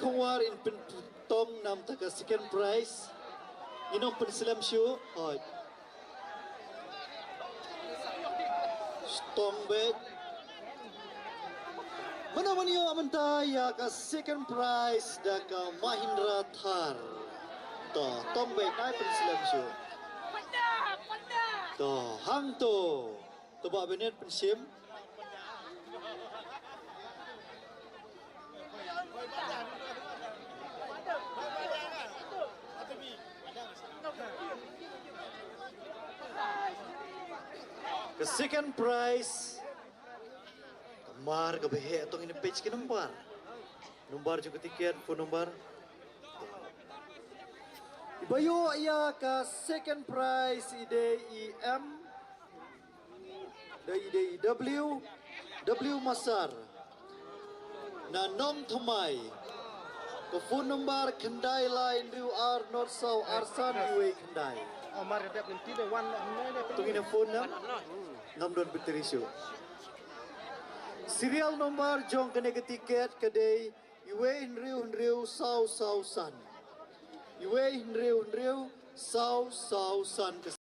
Kongwar in Tong Nam Taka second prize. Inong pensilam show. Tong bet. Mana manio amantaya ka second prize daka Mahindra Thar. To Tong bet nai pensilam show. To hang to. To ba benet pensim. Ke second prize kamar ke behe atong ini page ke nomor juga tiket phone number ibayo iya ke second prize ide IM ide W Masar na nom thamai ke phone number kendai line Riu R North South Arsan Iwe kendai Omar ada penting deh one tungin na phone na namdon beterisyo serial nomor jong kene ke tiket kedai Iwe Henriu Sau San Iwe Henriu Sau San